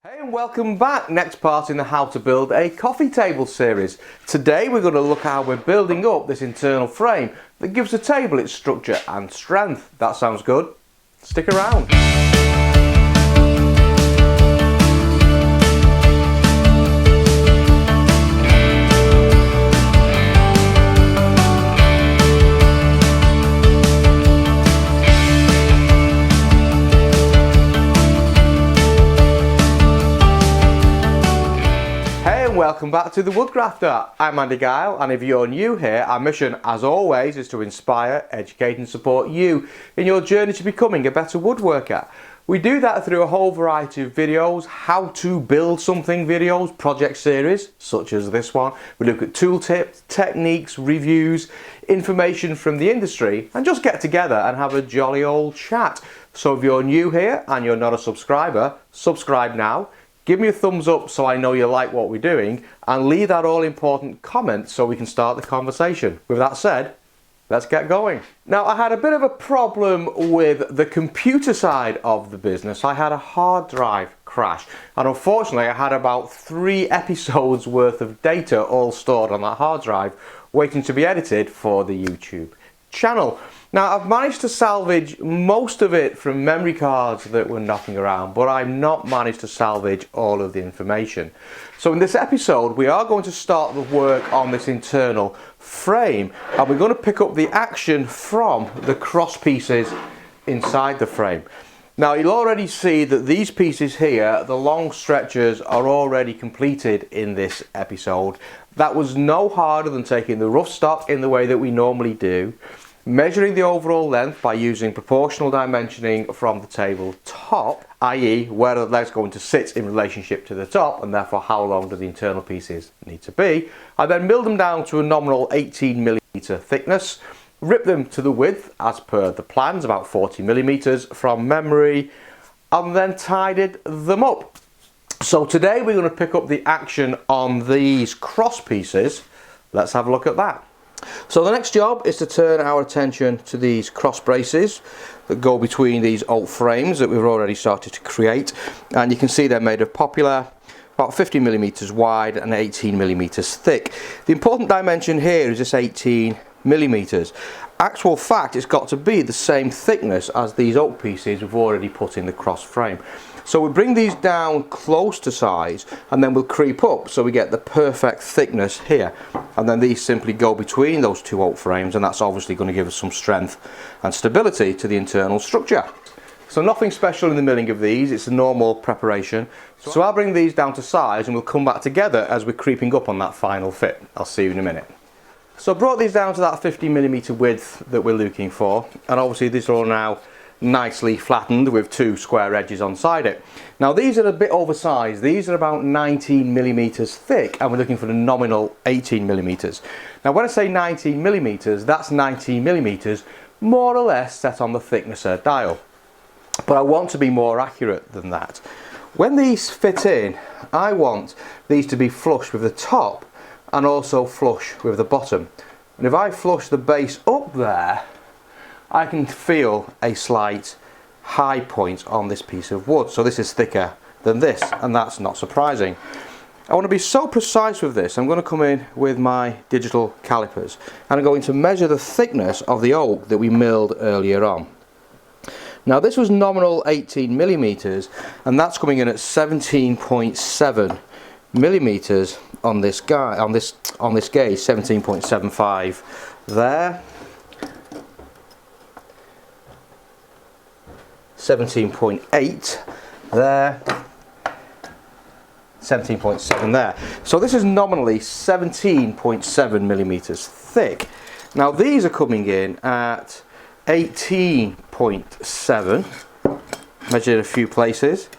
Hey and welcome back. Next part in the how to build a coffee table series. Today we're going to look at how we're building up this internal frame that gives the table its structure and strength. That sounds good. Stick around. Welcome back to the Woodgrafter. I'm Andy Guile, and if you're new here, our mission as always is to inspire, educate and support you in your journey to becoming a better woodworker. We do that through a whole variety of videos, how to build something videos, project series such as this one. We look at tool tips, techniques, reviews, information from the industry and just get together and have a jolly old chat. So if you're new here and you're not a subscriber, subscribe now. Give me a thumbs up so I know you like what we're doing, and leave that all important comment so we can start the conversation. With that said, let's get going. Now, I had a bit of a problem with the computer side of the business. I had a hard drive crash, and unfortunately I had about 3 episodes worth of data all stored on that hard drive waiting to be edited for the YouTube channel. Now, I've managed to salvage most of it from memory cards that were knocking around, but I've not managed to salvage all of the information. So in this episode, we are going to start the work on this internal frame, and we're going to pick up the action from the cross pieces inside the frame. Now, you'll already see that these pieces here, the long stretchers, are already completed in this episode. That was no harder than taking the rough stock in the way that we normally do, measuring the overall length by using proportional dimensioning from the table top, i.e. where the leg's going to sit in relationship to the top, and therefore how long do the internal pieces need to be. I then milled them down to a nominal 18mm thickness, ripped them to the width as per the plans, about 40mm from memory, and then tidied them up. So today we're going to pick up the action on these cross pieces. Let's have a look at that. So the next job is to turn our attention to these cross braces that go between these oak frames that we've already started to create, and you can see they're made of poplar, about 50mm wide and 18mm thick. The important dimension here is this 18mm. Actual fact, it's got to be the same thickness as these oak pieces we've already put in the cross frame. So we bring these down close to size and then we'll creep up so we get the perfect thickness here, and then these simply go between those 2 oak frames, and that's obviously going to give us some strength and stability to the internal structure. So nothing special in the milling of these, it's a normal preparation. So I'll bring these down to size and we'll come back together as we're creeping up on that final fit. I'll see you in a minute. So I brought these down to that 50mm width that we're looking for, and obviously these are all now nicely flattened with 2 square edges on side it. Now these are a bit oversized, these are about 19mm thick, and we're looking for the nominal 18mm. Now when I say 19mm, that's 19mm more or less set on the thicknesser dial, but I want to be more accurate than that. When these fit in, I want these to be flush with the top and also flush with the bottom, and if I flush the base up there, I can feel a slight high point on this piece of wood. So this is thicker than this, and that's not surprising. I want to be so precise with this, I'm going to come in with my digital calipers and I'm going to measure the thickness of the oak that we milled earlier on. Now this was nominal 18mm, and that's coming in at 17.7mm on this guy, on this gauge, 17.75 there. 17.8 there, 17.7 there. So this is nominally 17.7mm thick. Now these are coming in at 18.7, measured a few places,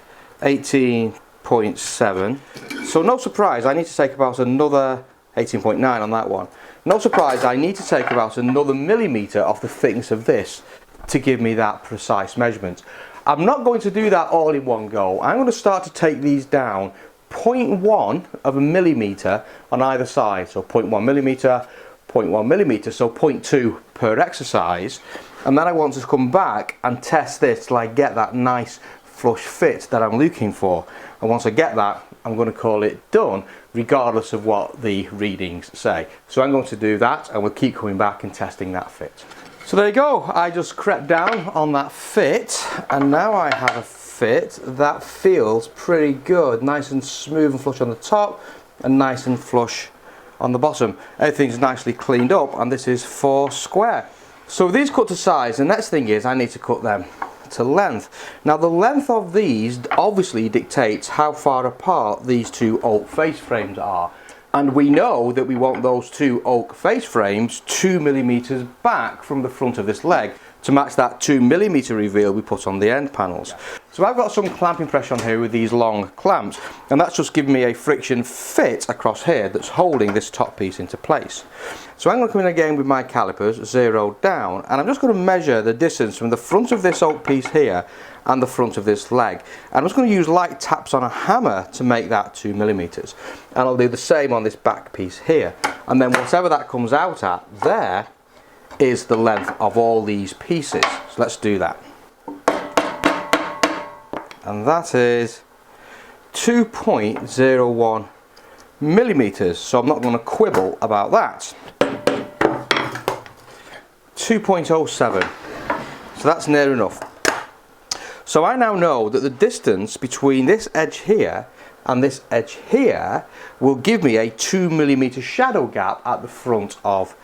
18.7. So no surprise, I need to take about another 18.9 on that one. No surprise, I need to take about another millimetre off the thickness of this to give me that precise measurement. I'm not going to do that all in one go. I'm going to start to take these down 0.1 of a millimetre on either side. So 0.1 millimetre, 0.1 millimetre, so 0.2 per exercise. And then I want to come back and test this till I get that nice flush fit that I'm looking for. And once I get that, I'm going to call it done, regardless of what the readings say. So I'm going to do that, and we'll keep coming back and testing that fit. So there you go, I just crept down on that fit, and now I have a fit that feels pretty good. Nice and smooth and flush on the top, and nice and flush on the bottom. Everything's nicely cleaned up, and this is 4 square. So with these cut to size, the next thing is I need to cut them to length. Now the length of these obviously dictates how far apart these 2 oak face frames are. And we know that we want those 2 oak face frames 2mm back from the front of this leg to match that 2mm reveal we put on the end panels. So I've got some clamping pressure on here with these long clamps, and that's just giving me a friction fit across here that's holding this top piece into place. So I'm going to come in again with my calipers zeroed down, and I'm just going to measure the distance from the front of this oak piece here and the front of this leg. And I'm just going to use light taps on a hammer to make that 2mm, and I'll do the same on this back piece here, and then whatever that comes out at there is the length of all these pieces. So let's do that. And that is 2.01 millimeters, so I'm not going to quibble about that. 2.07, so that's near enough. So I now know that the distance between this edge here and this edge here will give me a 2mm shadow gap at the front of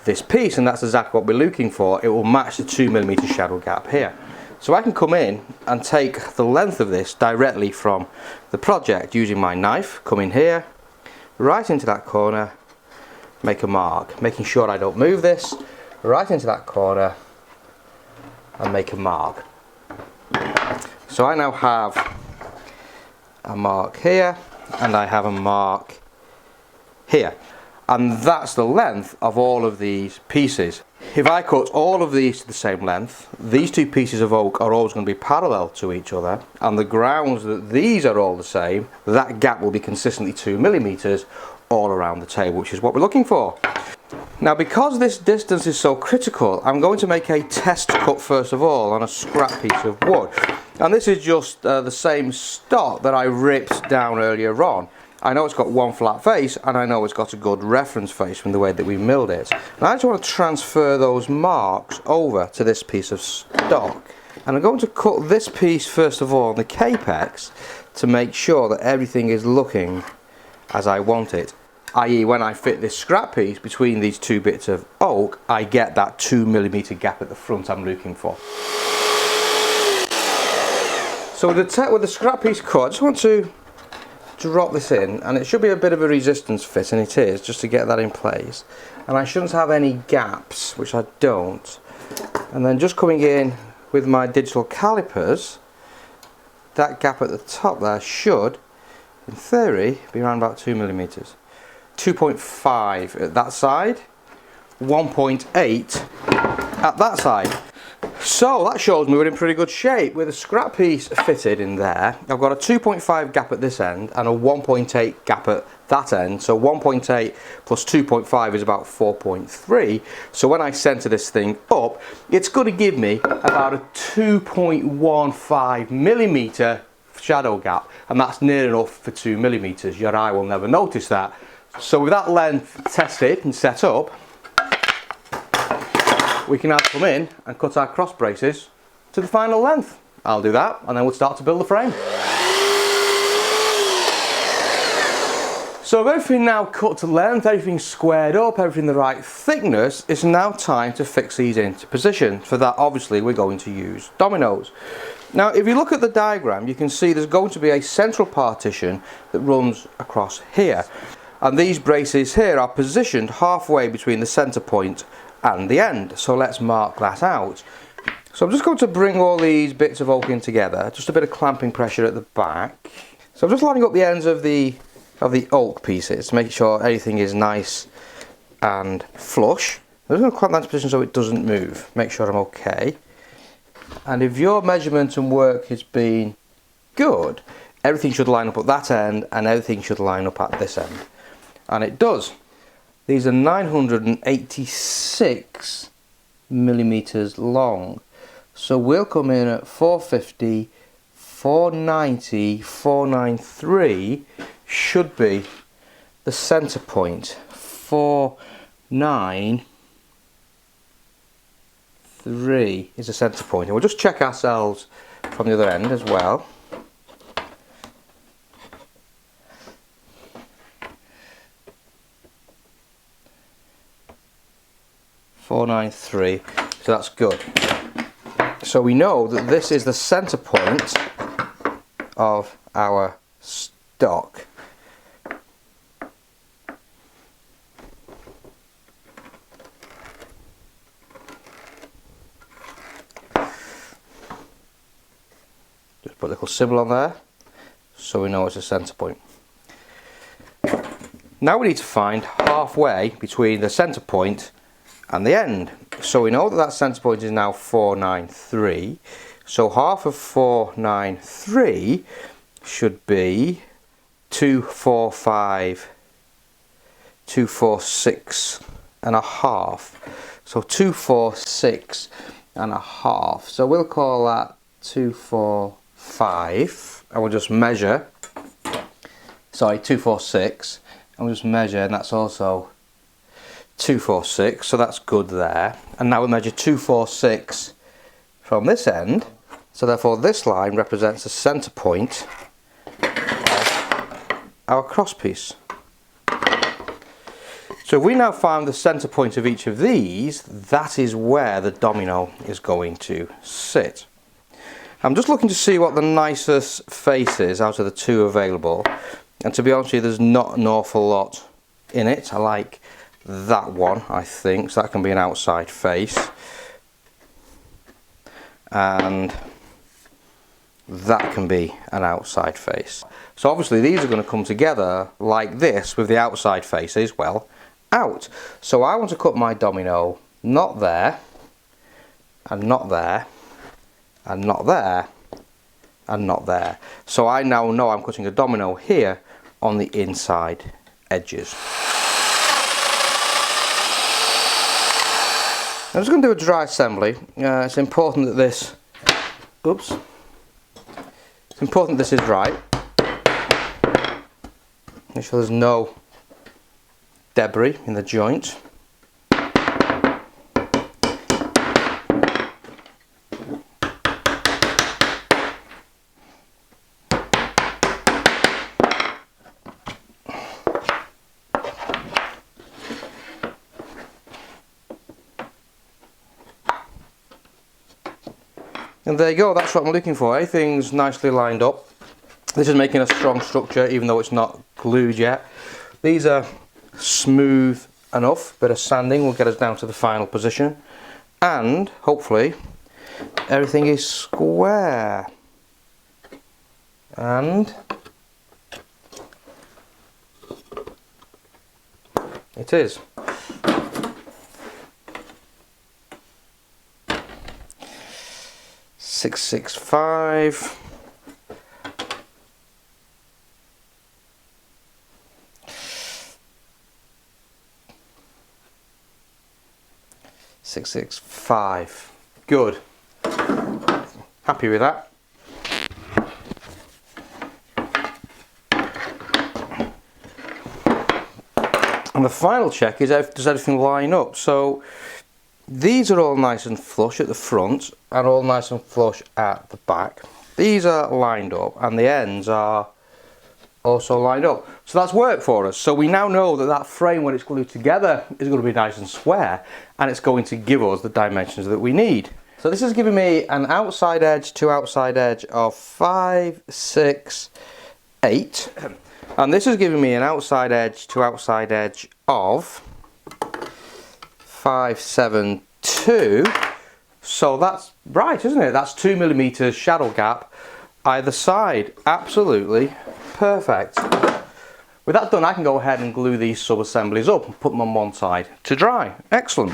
this piece, and that's exactly what we're looking for. It will match the 2mm shadow gap here. So I can come in and take the length of this directly from the project using my knife, come in here, right into that corner, make a mark, making sure I don't move this, right into that corner and make a mark. So I now have a mark here and I have a mark here, and that's the length of all of these pieces. If I cut all of these to the same length, these 2 pieces of oak are always going to be parallel to each other, and the grounds that these are all the same, that gap will be consistently 2mm all around the table, which is what we're looking for. Now because this distance is so critical, I'm going to make a test cut first of all on a scrap piece of wood, and this is just the same stock that I ripped down earlier on. I know it's got one flat face, and I know it's got a good reference face from the way that we milled it. And I just want to transfer those marks over to this piece of stock. And I'm going to cut this piece first of all on the capex to make sure that everything is looking as I want it. I.e. when I fit this scrap piece between these 2 bits of oak, I get that 2mm gap at the front I'm looking for. So with the scrap piece cut, I just want to drop this in, and it should be a bit of a resistance fit, and it is, just to get that in place. And I shouldn't have any gaps, which I don't. And then just coming in with my digital calipers, that gap at the top there should, in theory, be around about 2mm. 2.5 at that side, 1.8 at that side. So that shows me we're in pretty good shape. With a scrap piece fitted in there, I've got a 2.5 gap at this end and a 1.8 gap at that end. So 1.8 plus 2.5 is about 4.3. So when I centre this thing up, it's going to give me about a 2.15 millimetre shadow gap, and that's near enough for 2mm. Your eye will never notice that. So with that length tested and set up, we can now come in and cut our cross braces to the final length. I'll do that, and then we'll start to build the frame. So with everything now cut to length, everything squared up, everything the right thickness, it's now time to fix these into position. For that, obviously, we're going to use dominoes. Now, if you look at the diagram, you can see there's going to be a central partition that runs across here. And these braces here are positioned halfway between the centre point and the end. So let's mark that out. So I'm just going to bring all these bits of oak in together, just a bit of clamping pressure at the back. So I'm just lining up the ends of the oak pieces to make sure everything is nice and flush. I'm just going to clamp that into position so it doesn't move, make sure I'm okay. And if your measurement and work has been good, everything should line up at that end and everything should line up at this end. And it does. These are 986 millimeters long. So we'll come in at 450, 490, 493 should be the centre point. 493 is the centre point, and we'll just check ourselves from the other end as well. .493, so that's good. So we know that this is the centre point of our stock. Just put a little symbol on there so we know it's a centre point. Now we need to find halfway between the centre point and the end. So we know that that centre point is now 493. So half of 493 should be 245, 246 and a half. So 246 and a half. So we'll call that 245, and we'll just measure. Sorry, 246, and we'll just measure, and that's also 246, so that's good there. And now we measure 246 from this end, so therefore this line represents the centre point of our crosspiece. So if we now find the centre point of each of these, that is where the domino is going to sit. I'm just looking to see what the nicest face is out of the two available, and to be honest with you, there's not an awful lot in it. I like that one, I think, so that can be an outside face, and that can be an outside face. So obviously these are going to come together like this, with the outside faces, well, out. So I want to cut my domino not there, and not there, and not there, and not there. So I now know I'm cutting a domino here on the inside edges. I'm just going to do a dry assembly. It's important that this, oops, it's important this is right. Make sure there's no debris in the joint. And there you go, that's what I'm looking for. Everything's nicely lined up. This is making a strong structure even though it's not glued yet. These are smooth enough, bit of sanding will get us down to the final position, and hopefully everything is square. And it is. Six, 665. Six, 665. Good. Happy with that. And the final check is, does everything line up? So these are all nice and flush at the front and all nice and flush at the back. These are lined up and the ends are also lined up. So that's worked for us. So we now know that that frame, when it's glued together, is going to be nice and square, and it's going to give us the dimensions that we need. So this is giving me an outside edge to outside edge of 5, 6, 8. And this is giving me an outside edge to outside edge of 5, 7, 2. So that's right, isn't it? That's 2mm shadow gap either side. Absolutely perfect. With that done, I can go ahead and glue these sub-assemblies up and put them on one side to dry. Excellent.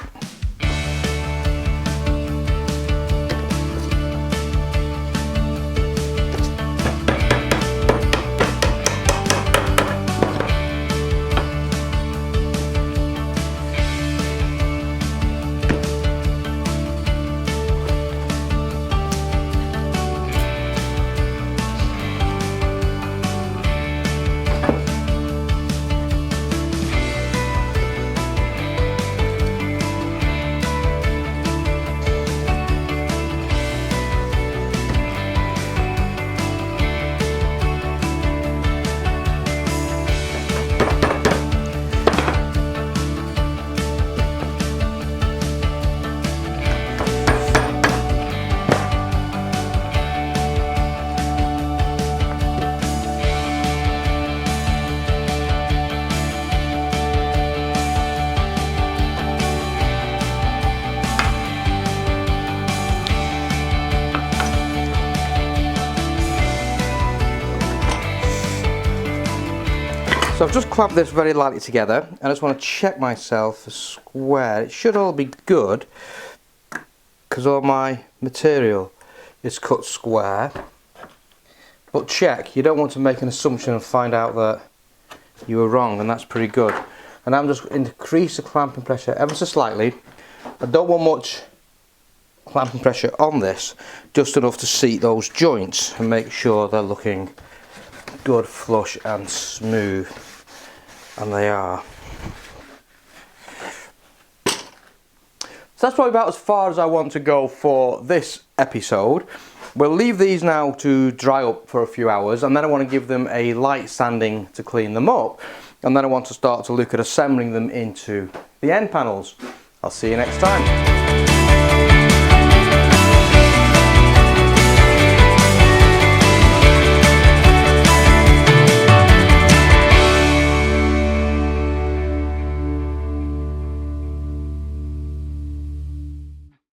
So I've just clamped this very lightly together. I just want to check myself for square. It should all be good because all my material is cut square. But check, you don't want to make an assumption and find out that you were wrong, and that's pretty good. And I'm just going to increase the clamping pressure ever so slightly. I don't want much clamping pressure on this, just enough to seat those joints and make sure they're looking good, flush and smooth, and they are. So that's probably about as far as I want to go for this episode. We'll leave these now to dry up for a few hours, and then I want to give them a light sanding to clean them up, and then I want to start to look at assembling them into the end panels. I'll see you next time.